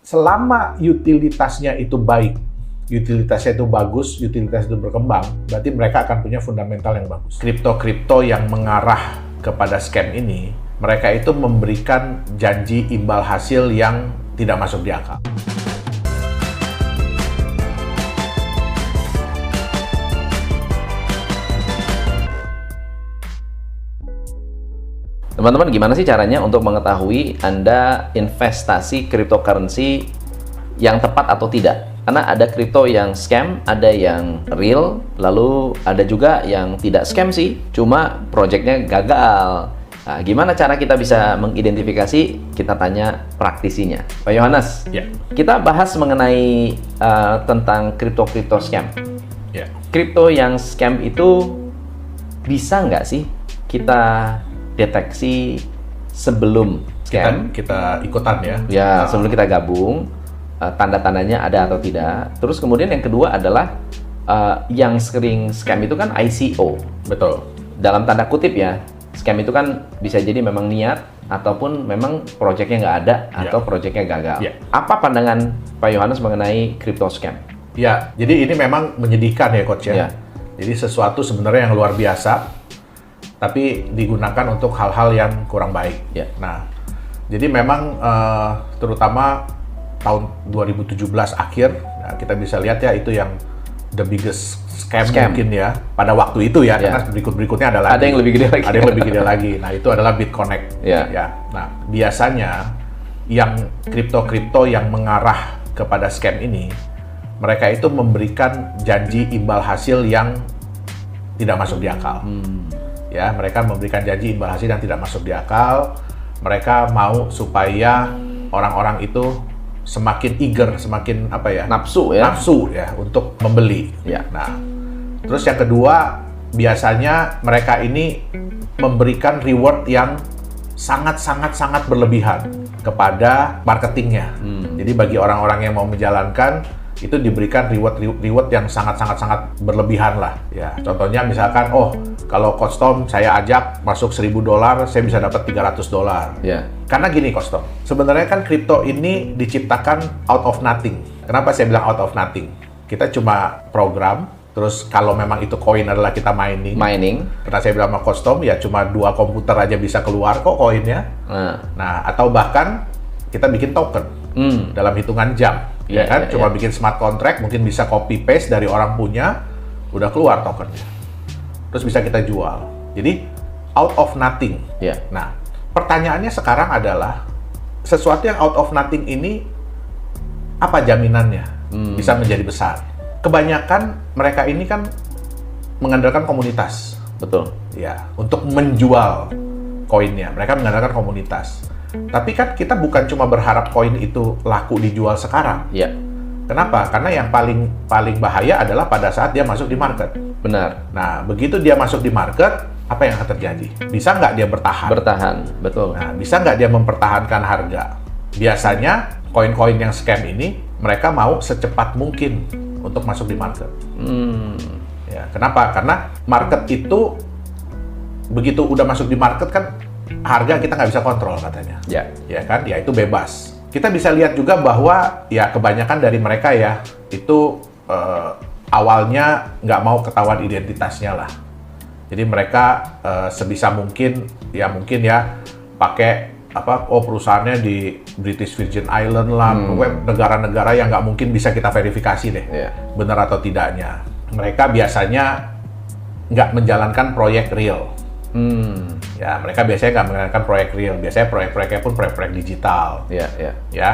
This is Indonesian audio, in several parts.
selama utilitasnya itu baik, utilitasnya itu bagus, utilitas itu berkembang, berarti mereka akan punya fundamental yang bagus. Kripto-kripto yang mengarah kepada scam ini, mereka itu memberikan janji imbal hasil yang tidak masuk di akal. Teman-teman, gimana sih caranya untuk mengetahui Anda investasi cryptocurrency yang tepat atau tidak? Karena ada kripto yang scam, ada yang real, lalu ada juga yang tidak scam sih, cuma projectnya gagal. Nah, gimana cara kita bisa mengidentifikasi? Kita tanya praktisinya. Pak Yohanes, kita bahas mengenai tentang kripto scam. Kripto yang scam itu bisa nggak sih kita deteksi sebelum scam? Kita ikutan ya. Ya, sebelum kita gabung, tanda-tandanya ada atau tidak. Terus kemudian yang kedua adalah yang sering scam itu kan ICO. Betul. Dalam tanda kutip ya, scam itu kan bisa jadi memang niat ataupun memang proyeknya nggak ada atau proyeknya gagal. Apa pandangan Pak Yohanes mengenai crypto scam? Ya, jadi ini memang menyedihkan ya Coach ya. Jadi sesuatu sebenarnya yang luar biasa, tapi digunakan untuk hal-hal yang kurang baik. Nah, jadi memang terutama tahun 2017 akhir, nah, kita bisa lihat ya itu yang the biggest scam. Mungkin ya pada waktu itu ya, karena berikutnya ada lagi. Ada yang lebih gede lagi. Ada yang lebih gede lagi. Nah, itu adalah BitConnect. Ya. Nah, biasanya yang kripto yang mengarah kepada scam ini, mereka itu memberikan janji imbal hasil yang tidak masuk di akal. Ya, mereka memberikan janji imbal hasil yang tidak masuk di akal. Mereka mau supaya orang-orang itu semakin eager, semakin nafsu ya untuk membeli. Nah, terus yang kedua, biasanya mereka ini memberikan reward yang sangat berlebihan kepada marketingnya. Jadi bagi orang-orang yang mau menjalankan, itu diberikan reward yang sangat berlebihan lah ya. Contohnya misalkan, kalau Coach Tom saya ajak masuk $1.000, saya bisa dapat $300. Karena gini Coach Tom, sebenarnya kan kripto ini diciptakan out of nothing. Kenapa saya bilang out of nothing? Kita cuma program, terus kalau memang itu koin adalah kita mining. Karena saya bilang sama Coach Tom, ya cuma 2 komputer aja bisa keluar kok koinnya. Nah, atau bahkan kita bikin token dalam hitungan jam. Cuma bikin smart contract, mungkin bisa copy paste dari orang punya, udah keluar tokennya. Terus bisa kita jual. Jadi out of nothing. Nah, pertanyaannya sekarang adalah sesuatu yang out of nothing ini apa jaminannya bisa menjadi besar? Kebanyakan mereka ini kan mengandalkan komunitas. Betul. Ya, untuk menjual koinnya. Mereka mengandalkan komunitas. Tapi kan kita bukan cuma berharap koin itu laku dijual sekarang. Kenapa? Karena yang paling bahaya adalah pada saat dia masuk di market. Benar. Nah, begitu dia masuk di market, apa yang akan terjadi? Bisa nggak dia bertahan? Bertahan, betul. Nah, bisa nggak dia mempertahankan harga? Biasanya koin-koin yang scam ini mereka mau secepat mungkin untuk masuk di market. Ya, kenapa? Karena market itu begitu udah masuk di market kan harga kita nggak bisa kontrol katanya. Ya kan? Ya itu bebas. Kita bisa lihat juga bahwa ya kebanyakan dari mereka ya itu awalnya nggak mau ketahuan identitasnya lah. Jadi mereka sebisa mungkin ya pakai perusahaannya di British Virgin Island lah, negara-negara yang nggak mungkin bisa kita verifikasi deh benar atau tidaknya. Mereka biasanya nggak menjalankan proyek real. Ya, mereka biasanya nggak menjalankan proyek real. Biasanya proyek-proyeknya pun proyek-proyek digital. Ya,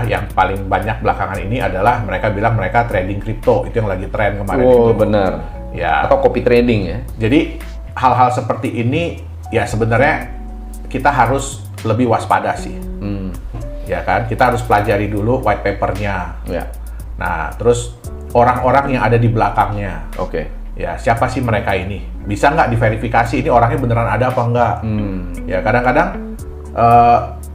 yang paling banyak belakangan ini adalah mereka bilang mereka trading kripto. Itu yang lagi tren kemarin itu. Benar. Ya. Atau copy trading ya. Jadi hal-hal seperti ini ya sebenarnya kita harus lebih waspada sih. Ya kan, kita harus pelajari dulu white paper-nya. Nah, terus orang-orang yang ada di belakangnya. Ya, siapa sih mereka ini? Bisa nggak diverifikasi ini orangnya beneran ada apa enggak? Ya, kadang-kadang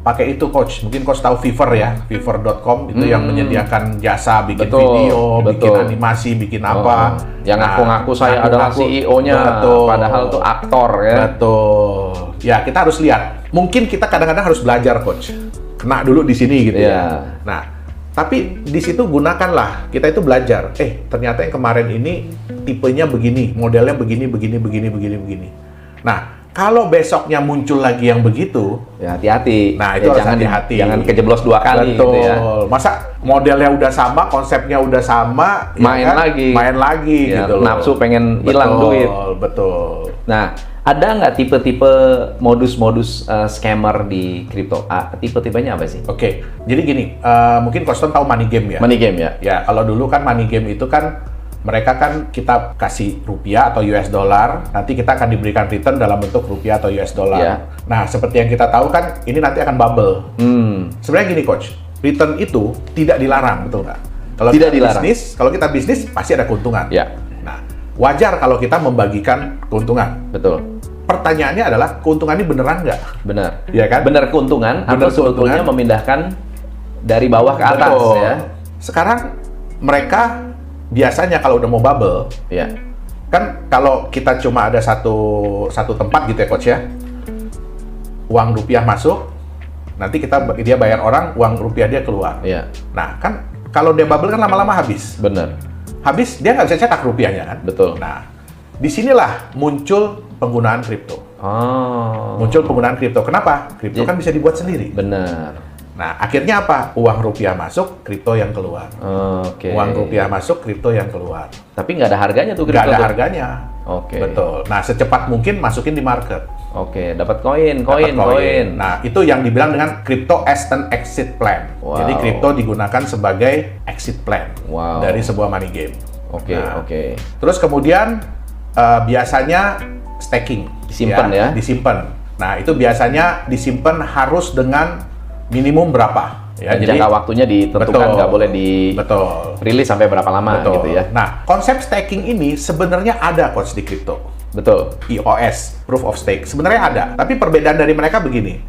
pakai itu Coach. Mungkin Coach tahu Fiverr ya, fiverr.com itu yang menyediakan jasa bikin video, bikin animasi, bikin apa. Yang ngaku-ngaku saya adalah CEO-nya, padahal itu aktor ya. Betul. Ya, kita harus lihat. Mungkin kita kadang-kadang harus belajar Coach. Kena dulu di sini gitu ya. Nah, Tapi di situ gunakanlah, kita itu belajar. Ternyata yang kemarin ini tipenya begini, modelnya begini. Nah, kalau besoknya muncul lagi yang begitu, ya hati-hati. Nah, itu harus hati-hati. Jangan kejeblos 2 kali. Betul. Gitu ya. Masa modelnya udah sama, konsepnya udah sama, main lagi ya, gitu loh. Nafsu pengen hilang duit. Betul. Nah, ada nggak tipe-tipe modus-modus scammer di kripto? Tipe-tipenya apa sih? Oke, jadi gini, mungkin Koston tahu money game ya? Money game ya? Ya, kalau dulu kan money game itu kan mereka kan kita kasih rupiah atau US dollar, nanti kita akan diberikan return dalam bentuk rupiah atau US dollar. Yeah. Nah, seperti yang kita tahu kan, ini nanti akan bubble. Sebenarnya gini, Coach, return itu tidak dilarang, betul nggak? Kalau tidak kita dilarang. kalau kita bisnis pasti ada keuntungan. Yeah. Nah, wajar kalau kita membagikan keuntungan. Betul. Pertanyaannya adalah keuntungan ini beneran nggak? Benar. Iya kan? Benar keuntungan atau sebetulnya memindahkan dari bawah ke atas. Betul. Ya? Sekarang mereka biasanya kalau udah mau bubble, ya. Kan kalau kita cuma ada satu tempat gitu ya, Coach ya, uang rupiah masuk, nanti dia bayar orang, uang rupiah dia keluar. Ya. Nah, kan kalau dia bubble kan lama-lama habis. Benar. Habis, dia nggak bisa cetak rupiahnya kan? Betul. Nah, disinilah muncul penggunaan kripto. Muncul penggunaan kripto. Kenapa? Kripto kan bisa dibuat sendiri. Benar. Nah, akhirnya apa? Uang rupiah masuk, kripto yang keluar. Uang rupiah masuk, kripto yang keluar. Tapi nggak ada harganya tuh kripto? Nggak ada harganya. Betul. Nah, secepat mungkin masukin di market. Dapat koin. Nah, itu yang dibilang dengan crypto as an exit plan. Wow. Jadi, kripto digunakan sebagai exit plan dari sebuah money game. Terus kemudian, biasanya staking. Disimpan ya? Disimpan. Nah, itu biasanya disimpan harus dengan minimum berapa? Ya, jadi jangka waktunya ditentukan, nggak boleh rilis sampai berapa lama gitu ya. Nah, konsep staking ini sebenarnya ada, Coach, di kripto. Betul. POS, Proof of Stake. Sebenarnya ada, tapi perbedaan dari mereka begini.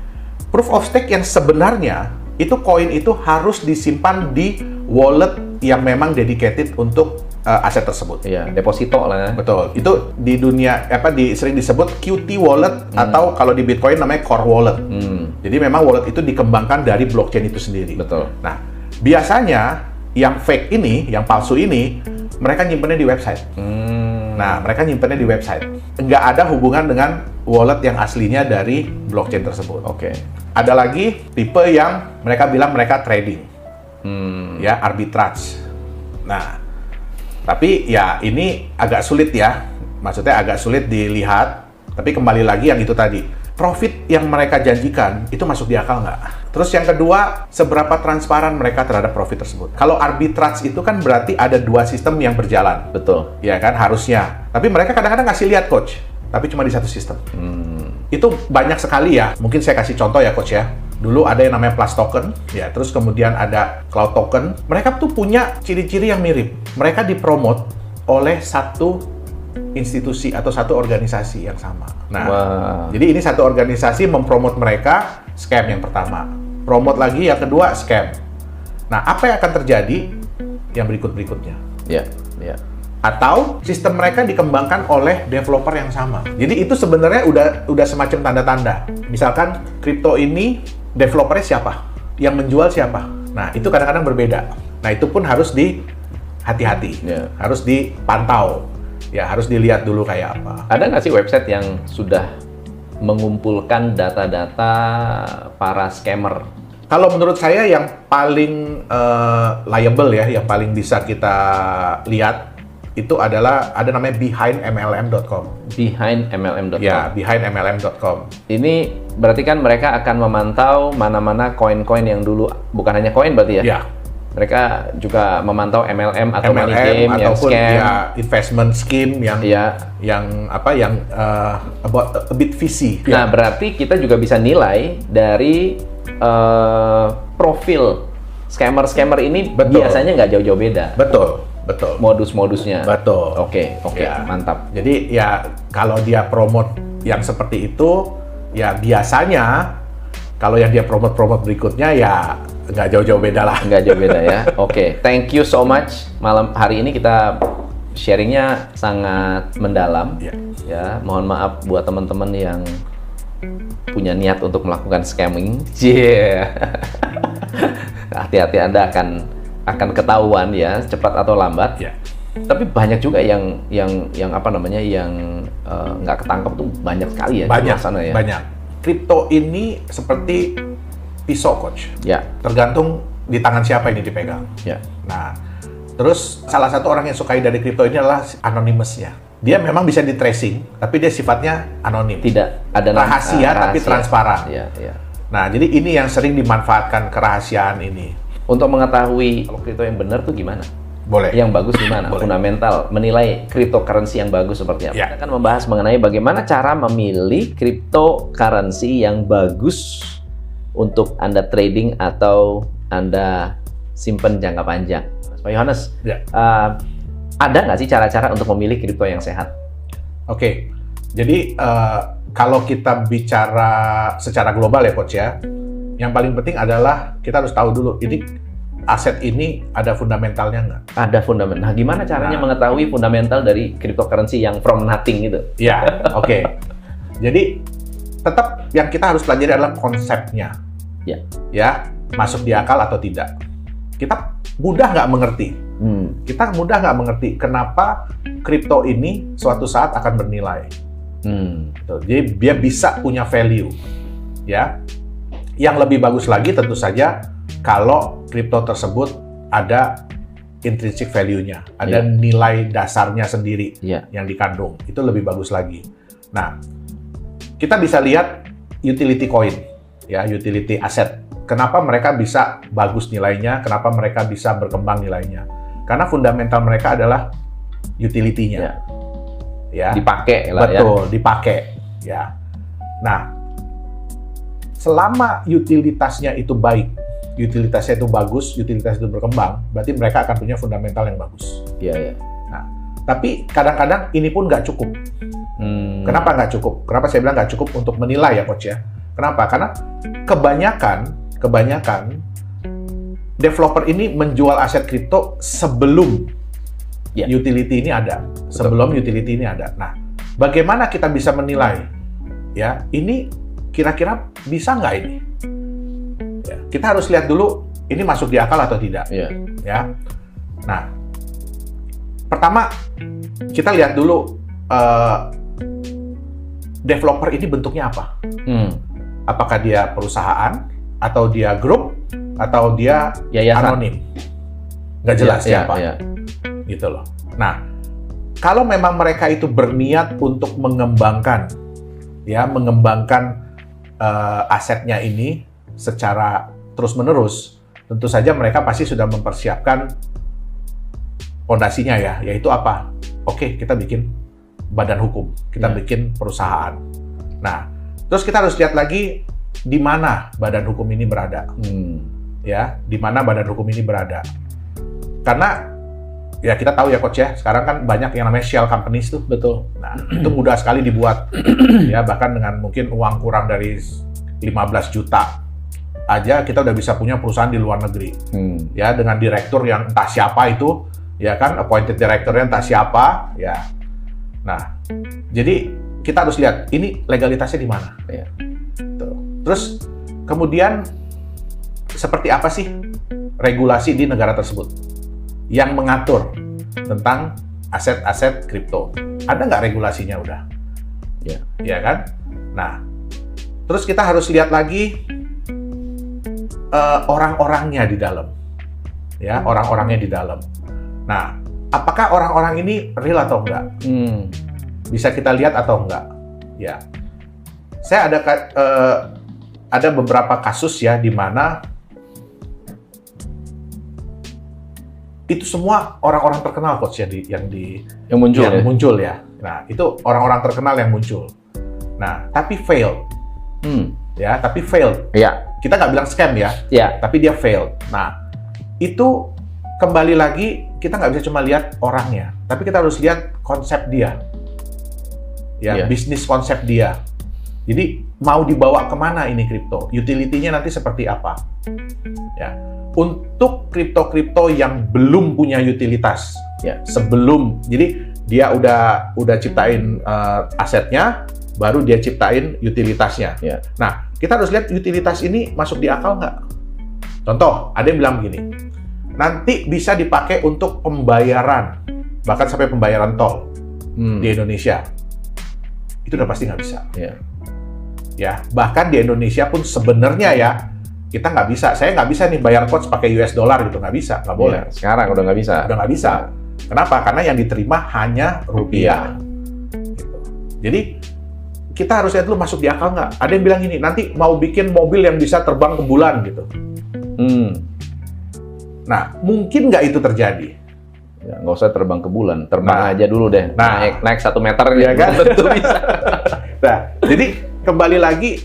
Proof of Stake yang sebenarnya, itu koin itu harus disimpan di wallet yang memang dedicated untuk aset tersebut. Iya, deposito lah. Betul. Itu di dunia sering disebut QT wallet atau kalau di Bitcoin namanya core wallet. Jadi memang wallet itu dikembangkan dari blockchain itu sendiri. Betul. Nah, biasanya yang fake ini, yang palsu ini, mereka nyimpennya di website. Nah, mereka nyimpennya di website. Nggak ada hubungan dengan wallet yang aslinya dari blockchain tersebut. Ada lagi tipe yang mereka bilang mereka trading. Ya, arbitrage. Nah, tapi ya ini agak sulit ya, maksudnya agak sulit dilihat, tapi kembali lagi yang itu tadi, profit yang mereka janjikan itu masuk di akal nggak? Terus yang kedua, seberapa transparan mereka terhadap profit tersebut? Kalau arbitrage itu kan berarti ada 2 sistem yang berjalan. Betul. Ya kan, harusnya. Tapi mereka kadang-kadang ngasih lihat, Coach, tapi cuma di satu sistem. Itu banyak sekali ya, mungkin saya kasih contoh ya, Coach ya. Dulu ada yang namanya Plus Token, ya, terus kemudian ada Cloud Token. Mereka tuh punya ciri-ciri yang mirip. Mereka dipromot oleh satu institusi atau satu organisasi yang sama. Nah, jadi ini satu organisasi mempromot mereka, scam yang pertama. Promot lagi yang kedua, scam. Nah, apa yang akan terjadi yang berikut-berikutnya? Ya. Atau sistem mereka dikembangkan oleh developer yang sama. Jadi itu sebenarnya udah semacam tanda-tanda. Misalkan kripto ini developernya siapa? Yang menjual siapa? Nah, itu kadang-kadang berbeda. Nah, itu pun harus hati-hati. Harus dipantau. Ya, harus dilihat dulu kayak apa. Ada nggak sih website yang sudah mengumpulkan data-data para scammer? Kalau menurut saya yang paling liable ya, yang paling bisa kita lihat, itu adalah ada namanya behindmlm.com. Behindmlm.com. Ya, behindmlm.com. Ini berarti kan mereka akan memantau mana-mana koin-koin yang dulu, bukan hanya koin berarti ya? Ya. Mereka juga memantau MLM atau money game yang ataupun scam. Ya, investment scheme yang about a bit fishy. Nah, berarti kita juga bisa nilai dari profil scammer ini. Betul. Biasanya nggak jauh-jauh beda. Betul. Modus-modusnya. Betul. Oke, ya. Mantap. Jadi ya kalau dia promote yang seperti itu, ya biasanya kalau yang dia promote berikutnya ya nggak jauh-jauh beda lah. Nggak jauh beda ya. Oke. Thank you so much. Malam hari ini kita sharingnya sangat mendalam. Ya, mohon maaf buat teman-teman yang punya niat untuk melakukan scamming. hati-hati, Anda akan ketahuan ya, cepat atau lambat. Ya. Tapi banyak juga yang apa namanya, yang nggak ketangkep tuh banyak sekali ya. Banyak, sana ya. banyak. Kripto ini seperti pisau, Coach. Ya. Tergantung di tangan siapa ini dipegang. Ya. Nah, terus salah satu orang yang sukai dari kripto ini adalah anonymous-nya. Dia memang bisa di tracing, tapi dia sifatnya anonim. Tidak ada rahasia, tapi transparan. Ya, ya. Nah, jadi ini yang sering dimanfaatkan kerahasiaan ini. Untuk mengetahui kalau kripto yang benar tuh gimana? Boleh. Yang bagus gimana? Boleh. Fundamental, menilai cryptocurrency yang bagus seperti apa. Ya. Kita akan membahas mengenai bagaimana cara memilih cryptocurrency yang bagus untuk Anda trading atau Anda simpan jangka panjang. Pak Yohanes, Ya. ada nggak sih cara-cara untuk memilih kripto yang sehat? Oke, jadi kalau kita bicara secara global ya Coach ya, yang paling penting adalah kita harus tahu dulu, ini aset ini ada fundamentalnya nggak? Ada fundamental. Nah, gimana caranya mengetahui fundamental dari cryptocurrency yang from nothing itu? Ya, oke. Jadi tetap yang kita harus pelajari adalah konsepnya. Ya. Ya, masuk di akal atau tidak. Kita mudah nggak mengerti. Kita mudah nggak mengerti kenapa kripto ini suatu saat akan bernilai. Gitu. Jadi dia bisa punya value, ya. Yang lebih bagus lagi tentu saja kalau kripto tersebut ada intrinsic value-nya, ada nilai dasarnya sendiri yang dikandung. Itu lebih bagus lagi. Nah, kita bisa lihat utility coin, ya, utility asset. Kenapa mereka bisa bagus nilainya? Kenapa mereka bisa berkembang nilainya? Karena fundamental mereka adalah utility-nya. Ya. Dipakai lah. Betul, dipakai. Ya. Nah, selama utilitasnya itu baik, utilitasnya itu bagus, utilitas itu berkembang, berarti mereka akan punya fundamental yang bagus. Iya. Nah, tapi kadang-kadang ini pun nggak cukup. Kenapa nggak cukup? Kenapa saya bilang nggak cukup untuk menilai ya Coach ya? Kenapa? Karena kebanyakan developer ini menjual aset kripto sebelum utility ini ada. Sebelum utility ini ada. Nah, bagaimana kita bisa menilai? Ya, ini kira-kira bisa nggak ini? Ya, kita harus lihat dulu ini masuk di akal atau tidak. Ya. Nah, pertama kita lihat dulu developer ini bentuknya apa? Apakah dia perusahaan atau dia grup atau dia yayasan, anonim? Nggak jelas siapa. Gitu loh. Nah, kalau memang mereka itu berniat untuk mengembangkan asetnya ini secara terus-menerus, tentu saja mereka pasti sudah mempersiapkan fondasinya ya, yaitu apa? Oke, kita bikin badan hukum, kita bikin perusahaan. Nah, terus kita harus lihat lagi di mana badan hukum ini berada. Ya, di mana badan hukum ini berada. Karena ya kita tahu ya Coach ya, sekarang kan banyak yang namanya shell companies tuh. Betul. Nah, itu mudah sekali dibuat. Ya, bahkan dengan mungkin uang kurang dari 15 juta aja kita udah bisa punya perusahaan di luar negeri. Ya, dengan direktur yang entah siapa itu, ya kan, appointed director-nya entah siapa, ya. Nah, jadi kita harus lihat ini legalitasnya di mana. Terus kemudian seperti apa sih regulasi di negara tersebut yang mengatur tentang aset-aset kripto? Ada nggak regulasinya udah? Ya kan? Nah, terus kita harus lihat lagi orang-orangnya di dalam. Ya, orang-orangnya di dalam. Nah, apakah orang-orang ini real atau enggak? Bisa kita lihat atau enggak? Ya. Saya ada beberapa kasus ya di mana itu semua orang-orang terkenal Coach ya yang muncul ya. Nah, itu orang-orang terkenal yang muncul. Nah, tapi failed. Ya, tapi failed. Ya. Kita nggak bilang scam ya. Tapi dia failed. Nah, itu kembali lagi kita nggak bisa cuma lihat orangnya, tapi kita harus lihat konsep dia. Ya, bisnis konsep dia. Jadi mau dibawa kemana ini kripto? Utility-nya nanti seperti apa? Ya, untuk kripto-kripto yang belum punya utilitas, sebelum, jadi dia udah ciptain asetnya, baru dia ciptain utilitasnya. Nah, kita harus lihat utilitas ini masuk di akal nggak? Contoh, ada yang bilang begini, nanti bisa dipakai untuk pembayaran, bahkan sampai pembayaran tol di Indonesia. Itu udah pasti nggak bisa. Ya, bahkan di Indonesia pun sebenarnya ya, kita nggak bisa. Saya nggak bisa nih bayar coach pakai US dollar gitu, nggak bisa, nggak boleh. Sekarang udah nggak bisa. Udah nggak bisa. Kenapa? Karena yang diterima hanya rupiah. Gitu. Jadi kita harus lihat dulu masuk di akal nggak. Ada yang bilang gini, nanti mau bikin mobil yang bisa terbang ke bulan gitu. Nah, mungkin nggak itu terjadi? Ya, nggak usah terbang ke bulan, terbang aja dulu deh. Naik 1 meter ya kan? Tentu bisa. Nah, jadi kembali lagi,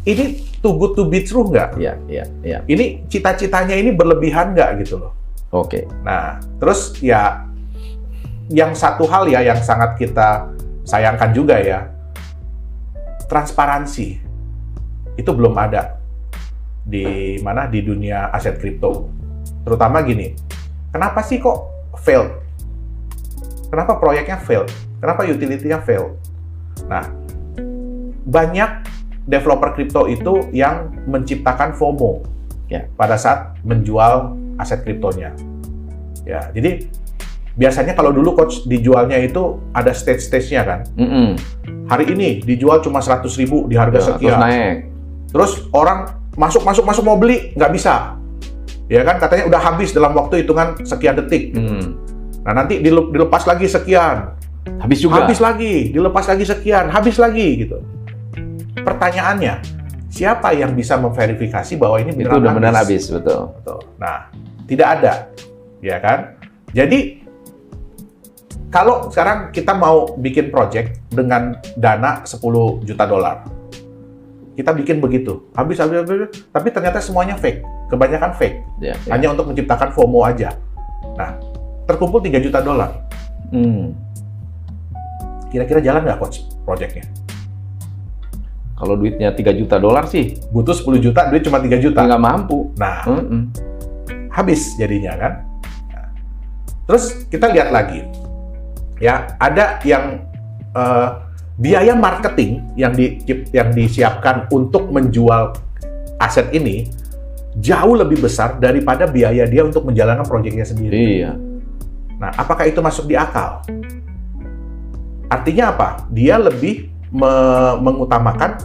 ini too good to be true nggak? Iya. Ini cita-citanya ini berlebihan nggak gitu loh? Oke. Nah, terus ya, yang satu hal ya yang sangat kita sayangkan juga ya, transparansi itu belum ada di mana di dunia aset kripto. Terutama gini, kenapa sih kok failed? Kenapa proyeknya failed? Kenapa utility-nya failed? Nah, banyak developer kripto itu yang menciptakan FOMO ya pada saat menjual aset kriptonya. Ya, jadi biasanya kalau dulu coach dijualnya itu ada stage-stage-nya kan. Hari ini dijual cuma 100.000 di harga sekian. Terus naik. Terus orang masuk mau beli, nggak bisa. Ya kan, katanya udah habis dalam waktu hitungan sekian detik. Nah, nanti dilepas lagi sekian. Habis juga. Habis lagi, dilepas lagi sekian, habis lagi gitu. Pertanyaannya, siapa yang bisa memverifikasi bahwa ini benar-benar itu udah benar habis, betul. Nah, tidak ada. Ya kan? Jadi kalau sekarang kita mau bikin project dengan dana 10 juta dolar. Kita bikin begitu. Habis, tapi ternyata semuanya fake. Kebanyakan fake. Hanya untuk menciptakan FOMO aja. Nah, terkumpul 3 juta dolar. Kira-kira jalan nggak coach project-nya? Kalau duitnya 3 juta dolar sih. Butuh 10 juta, duit cuma 3 juta. Nggak mampu. Nah, habis jadinya kan. Nah, terus kita lihat lagi. Ya, ada yang biaya marketing yang disiapkan untuk menjual aset ini jauh lebih besar daripada biaya dia untuk menjalankan proyeknya sendiri. Iya. Nah, apakah itu masuk di akal? Artinya apa? Dia lebih mengutamakan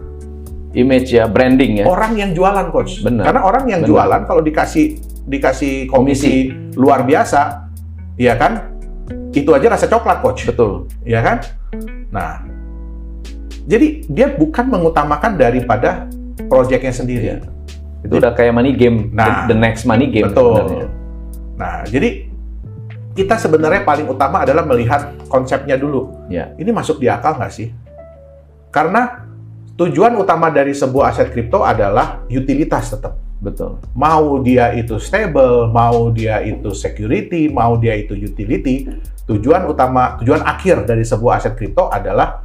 image ya, branding ya. Orang yang jualan, coach. Benar. Karena orang yang jualan kalau dikasih komisi luar biasa, ya kan? Itu aja rasa coklat, coach. Betul. Ya kan? Nah, jadi dia bukan mengutamakan daripada proyeknya sendiri. Ya. Itu udah kayak money game, the next money game. Betul. Sebenarnya. Nah, jadi kita sebenarnya paling utama adalah melihat konsepnya dulu. Ya. Ini masuk di akal nggak sih? Karena tujuan utama dari sebuah aset kripto adalah utilitas tetap. Betul. Mau dia itu stable, mau dia itu security, mau dia itu utility, tujuan akhir dari sebuah aset kripto adalah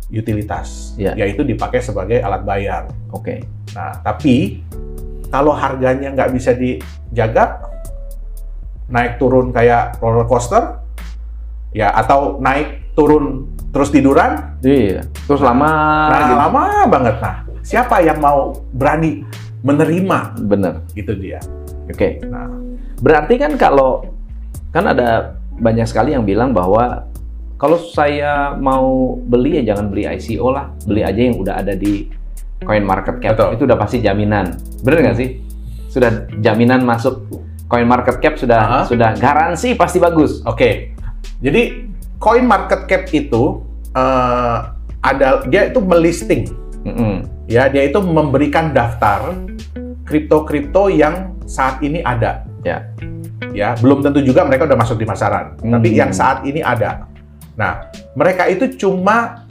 utilitas, yaitu dipakai sebagai alat bayar. Oke. Nah, tapi kalau harganya nggak bisa dijaga, naik turun kayak roller coaster, ya atau naik turun terus tiduran, terus lama, lama banget. Nah, siapa yang mau berani menerima? Bener. Itu dia. Oke. Nah, berarti kan kalau kan ada banyak sekali yang bilang bahwa kalau saya mau beli ya jangan beli ICO lah, beli aja yang udah ada di CoinMarketCap. Betul. Itu udah pasti jaminan. Bener nggak sih? Sudah jaminan masuk CoinMarketCap, sudah garansi pasti bagus. Oke. Jadi CoinMarketCap itu dia itu melisting. Ya, dia itu memberikan daftar kripto-kripto yang saat ini ada. Ya, belum tentu juga mereka udah masuk di pasaran, tapi yang saat ini ada. Nah, mereka itu cuma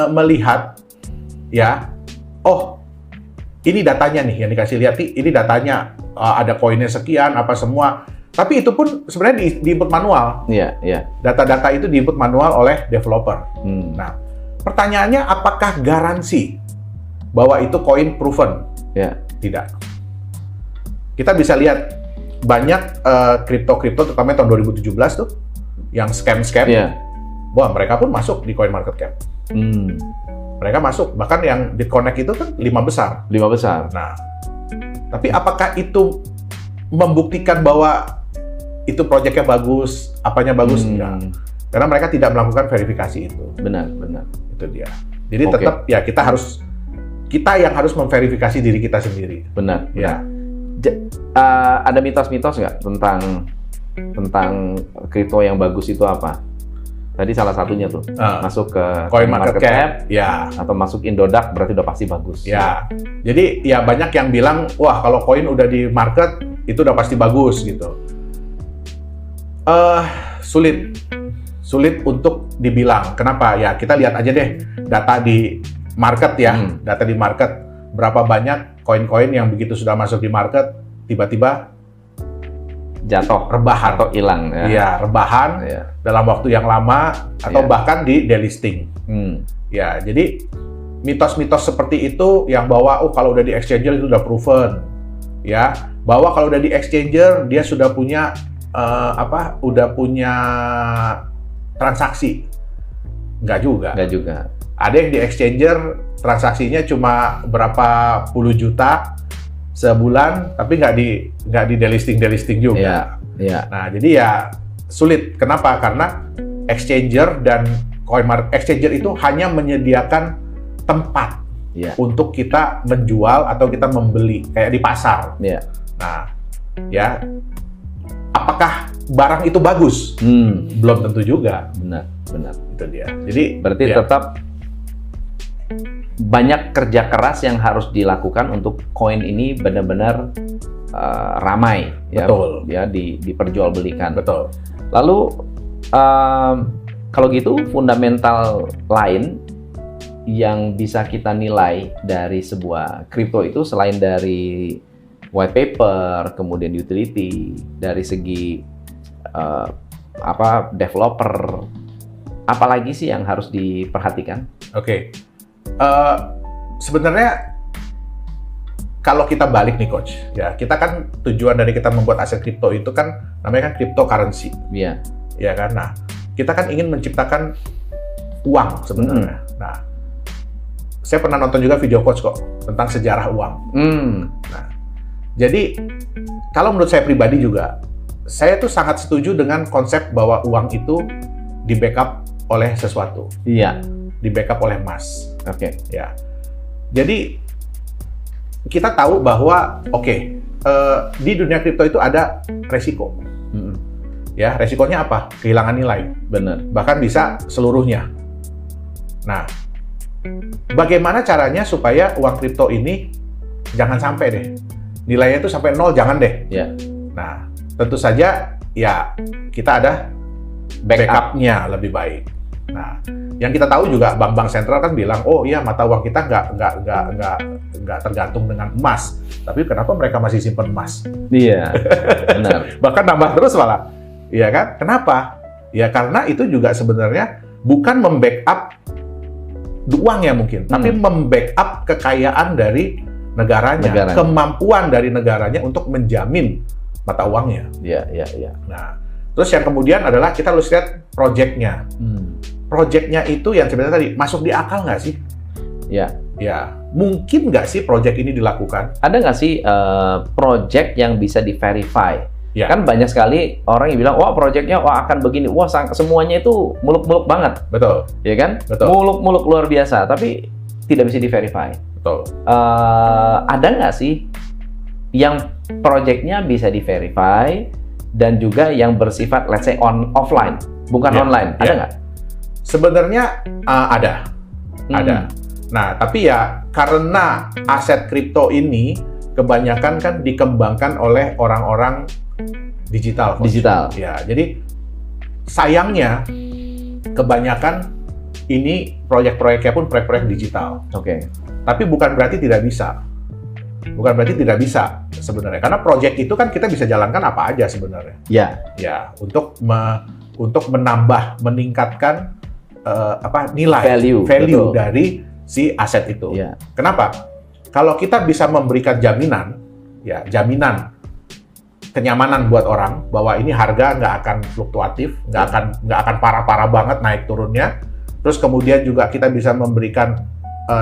melihat, ya, oh, ini datanya nih yang dikasih lihat, ini datanya ada koinnya sekian, apa semua. Tapi itu pun sebenarnya di-input manual. Data-data itu di-input manual oleh developer. Nah, pertanyaannya apakah garansi bahwa itu koin proven? Tidak. Kita bisa lihat banyak kripto-kripto, terutama tahun 2017 tuh, yang scam-scam. Wah, mereka pun masuk di CoinMarketCap. mereka masuk. Bahkan yang BitConnect itu kan 5 besar. 5 besar. Nah, tapi apakah itu membuktikan bahwa itu proyeknya bagus, apanya bagus? Enggak. Karena mereka tidak melakukan verifikasi itu. Benar. Itu dia. Jadi tetap ya kita yang harus memverifikasi diri kita sendiri. Benar. Ya. Ada mitos-mitos nggak tentang kripto yang bagus itu apa? Tadi salah satunya tuh masuk ke CoinMarketCap, ya. Atau masuk Indodax berarti udah pasti bagus. Ya. Jadi ya banyak yang bilang, wah kalau koin udah di market itu udah pasti bagus gitu. Sulit untuk dibilang. Kenapa? Ya kita lihat aja deh data di market ya, data di market berapa banyak koin-koin yang begitu sudah masuk di market tiba-tiba jatuh, rebahan atau hilang ya. Iya, rebahan dalam waktu yang lama atau bahkan di delisting. Ya, jadi mitos-mitos seperti itu yang bahwa kalau udah di exchanger itu udah proven. Ya, bahwa kalau udah di exchanger dia sudah punya udah punya transaksi. Enggak juga. Ada yang di exchanger transaksinya cuma berapa puluh juta sebulan, tapi nggak di delisting juga. Iya. Nah, jadi ya sulit. Kenapa? Karena exchanger dan exchanger itu hanya menyediakan tempat untuk kita menjual atau kita membeli, kayak di pasar. Nah, ya apakah barang itu bagus? Belum tentu juga. Benar. Itu dia. Jadi berarti tetap banyak kerja keras yang harus dilakukan untuk koin ini benar-benar ramai. Betul. Ya diperjualbelikan. Betul. Lalu kalau gitu fundamental lain yang bisa kita nilai dari sebuah kripto itu selain dari white paper, kemudian utility, dari segi developer, apalagi sih yang harus diperhatikan? Oke. Sebenarnya kalau kita balik nih coach, ya kita kan tujuan dari kita membuat aset kripto itu kan namanya kan cryptocurrency. Iya. Ya kan. Nah, kita kan ingin menciptakan uang sebenarnya. Nah, saya pernah nonton juga video coach kok tentang sejarah uang. Nah, jadi kalau menurut saya pribadi juga, saya tuh sangat setuju dengan konsep bahwa uang itu di backup oleh sesuatu. Iya. Di backup oleh emas. Oke. Ya. Jadi kita tahu bahwa di dunia kripto itu ada resiko. Ya, resikonya apa? Kehilangan nilai. Benar. Bahkan bisa seluruhnya. Nah, bagaimana caranya supaya uang kripto ini jangan sampai deh nilainya itu sampai 0, jangan deh. Ya. Nah, tentu saja ya kita ada backupnya lebih baik. Nah, yang kita tahu juga bank-bank sentral kan bilang, oh iya mata uang kita nggak tergantung dengan emas. Tapi kenapa mereka masih simpan emas? Iya, benar. Bahkan nambah terus malah, iya kan? Kenapa? Ya karena itu juga sebenarnya bukan membackup uangnya mungkin, tapi membackup kekayaan dari negaranya, kemampuan dari negaranya untuk menjamin mata uangnya. Iya. Nah, terus yang kemudian adalah kita harus lihat proyeknya. Proyeknya itu yang sebenarnya tadi masuk di akal nggak sih? Ya. Mungkin nggak sih proyek ini dilakukan? Ada nggak sih proyek yang bisa di-verify? Ya. Kan banyak sekali orang yang bilang, wah proyeknya akan begini, wah semuanya itu muluk-muluk banget. Betul. Ya kan? Betul. Muluk-muluk luar biasa, tapi tidak bisa di-verify. Betul. Ada nggak sih yang proyeknya bisa di-verify dan juga yang bersifat, let's say, offline, bukan online? Ada nggak? Sebenarnya ada. Nah, tapi ya karena aset kripto ini kebanyakan kan dikembangkan oleh orang-orang digital. Ya, jadi sayangnya kebanyakan ini proyek-proyeknya pun proyek-proyek digital. Oke. Tapi bukan berarti tidak bisa. Bukan berarti tidak bisa sebenarnya. Karena proyek itu kan kita bisa jalankan apa aja sebenarnya. Ya, untuk menambah, meningkatkan nilai value dari si aset itu. Yeah. Kenapa? Kalau kita bisa memberikan jaminan kenyamanan buat orang bahwa ini harga nggak akan fluktuatif, nggak akan parah-parah banget naik turunnya. Terus kemudian juga kita bisa memberikan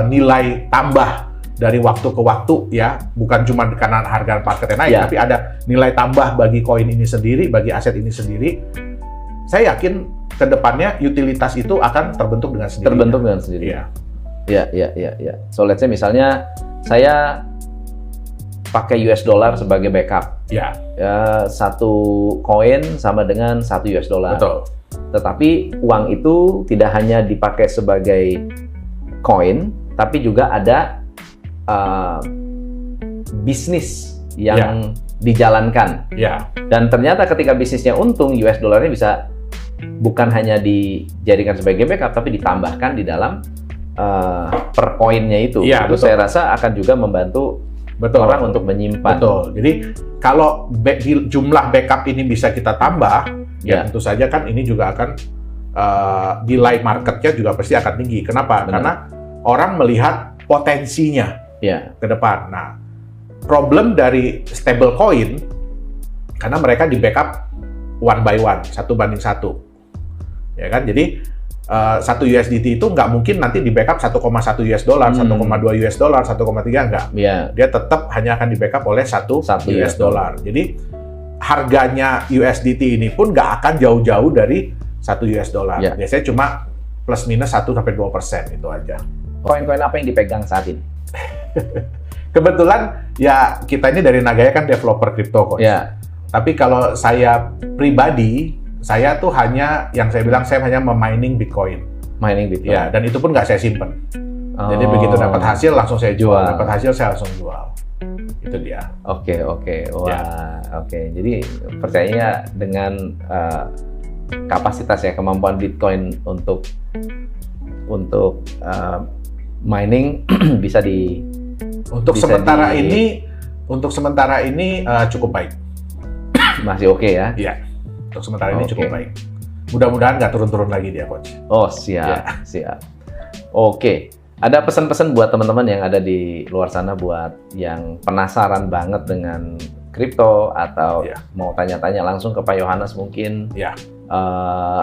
nilai tambah dari waktu ke waktu ya, bukan cuma karena harga marketnya naik, tapi ada nilai tambah bagi koin ini sendiri, bagi aset ini sendiri. Saya yakin ke depannya utilitas itu akan terbentuk dengan sendirinya. Iya. So let's say misalnya saya pakai US dollar sebagai backup. Ya, satu koin sama dengan 1 US dollar. Betul. Tetapi uang itu tidak hanya dipakai sebagai koin, tapi juga ada bisnis yang dijalankan. Dan ternyata ketika bisnisnya untung, US dollarnya bisa bukan hanya dijadikan sebagai backup, tapi ditambahkan di dalam per koinnya itu. Itu saya rasa akan juga membantu orang untuk menyimpan. Betul. Jadi kalau jumlah backup ini bisa kita tambah, ya tentu saja kan ini juga akan nilai marketnya juga pasti akan tinggi. Kenapa? Karena orang melihat potensinya ke depan. Nah, problem dari stable coin karena mereka di backup 1 by 1, 1:1. Ya kan? Jadi 1 USDT itu nggak mungkin nanti di backup 1,1 US dollar, 1,2 US dollar, 1,3 nggak. Dia tetap hanya akan di backup oleh 1 US dollar. Jadi harganya USDT ini pun nggak akan jauh-jauh dari 1 US dollar. Biasanya cuma plus minus 1-2% itu aja. Koin-koin apa yang dipegang saat ini? Kebetulan ya kita ini dari Nagaya kan developer crypto coin. Tapi kalau saya pribadi, saya tuh hanya yang saya bilang saya hanya memining Bitcoin. Ya, dan itu pun nggak saya simpen. Jadi begitu dapat hasil langsung saya jual, dapat hasil saya langsung jual. Itu dia. Oke. Jadi percayanya dengan kapasitas ya, kemampuan Bitcoin untuk mining bisa di untuk sementara ini cukup baik. Masih oke ya? Iya. Untuk sementara ini cukup baik. Mudah-mudahan nggak turun-turun lagi dia, Coach. Oh, siap. Oke. Ada pesan-pesan buat teman-teman yang ada di luar sana buat yang penasaran banget dengan kripto atau mau tanya-tanya langsung ke Pak Yohanes mungkin?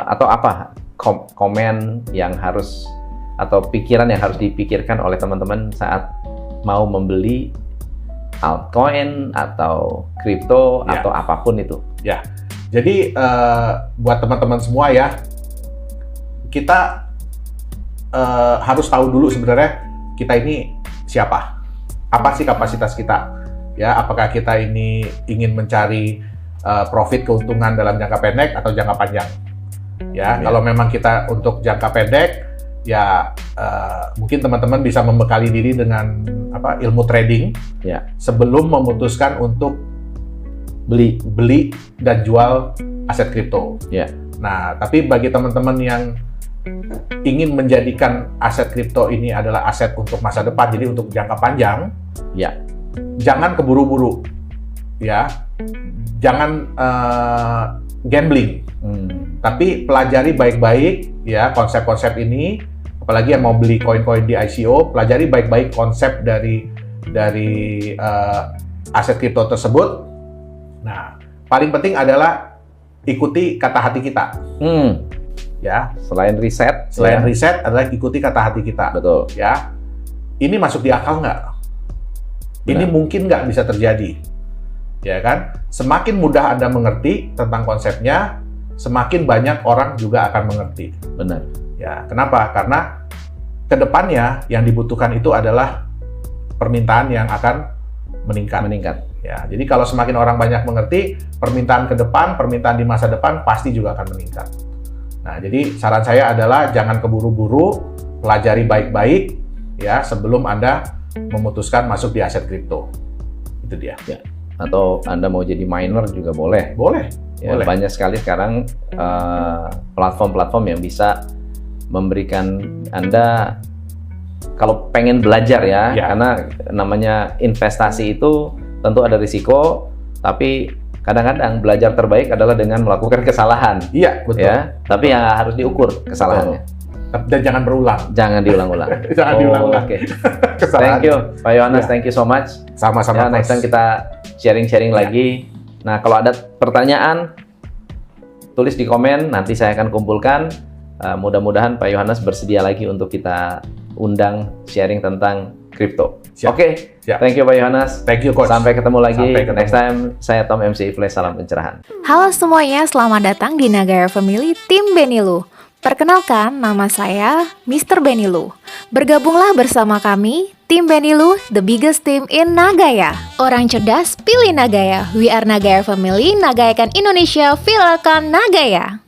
Atau apa komen yang harus atau pikiran yang harus dipikirkan oleh teman-teman saat mau membeli altcoin atau kripto atau apapun itu? Jadi buat teman-teman semua ya, kita harus tahu dulu sebenarnya kita ini siapa, apa sih kapasitas kita, ya apakah kita ini ingin mencari profit keuntungan dalam jangka pendek atau jangka panjang, kalau memang kita untuk jangka pendek, ya mungkin teman-teman bisa membekali diri dengan ilmu trading sebelum memutuskan untuk beli dan jual aset kripto. Nah, tapi bagi teman-teman yang ingin menjadikan aset kripto ini adalah aset untuk masa depan, jadi untuk jangka panjang, jangan keburu-buru, jangan gambling, tapi pelajari baik-baik konsep-konsep ini. Apalagi yang mau beli koin-koin di ICO, pelajari baik-baik konsep dari aset kripto tersebut. Nah, paling penting adalah ikuti kata hati kita. Selain riset adalah ikuti kata hati kita. Betul. Ini masuk di akal nggak? Ini mungkin nggak bisa terjadi. Ya kan? Semakin mudah Anda mengerti tentang konsepnya, semakin banyak orang juga akan mengerti. Benar. Kenapa? Karena kedepannya yang dibutuhkan itu adalah permintaan yang akan meningkat. Jadi kalau semakin orang banyak mengerti, permintaan ke depan, permintaan di masa depan pasti juga akan meningkat. Nah, jadi saran saya adalah jangan keburu-buru, pelajari baik-baik sebelum Anda memutuskan masuk di aset kripto. Itu dia. Atau Anda mau jadi miner juga boleh. Boleh. Banyak sekali sekarang platform-platform yang bisa memberikan Anda kalau pengen belajar karena namanya investasi itu tentu ada risiko, tapi kadang-kadang belajar terbaik adalah dengan melakukan kesalahan. Betul. Tapi yang harus diukur kesalahannya. Dan jangan berulang. Jangan diulang-ulang. Jangan diulang-ulang. Oke. Thank you, Pak Yohanes. Thank you so much. Sama-sama. Next time kita sharing-sharing lagi. Nah, kalau ada pertanyaan, tulis di komen. Nanti saya akan kumpulkan. Mudah-mudahan Pak Yohanes bersedia lagi untuk kita undang sharing tentang kripto. Siap. Oke, Siap. thank you Pak Yohanes. Thank you, Coach. Sampai ketemu lagi. Sampai ketemu. Next time, saya Tom MC Ifles, salam pencerahan. Halo semuanya, selamat datang di Nagaya Family Tim Benilu. Perkenalkan, nama saya Mr. Benilu. Bergabunglah bersama kami, Tim Benilu, the biggest team in Nagaya. Orang cerdas, pilih Nagaya. We are Nagaya Family, nagayakan Indonesia, viralkan Nagaya.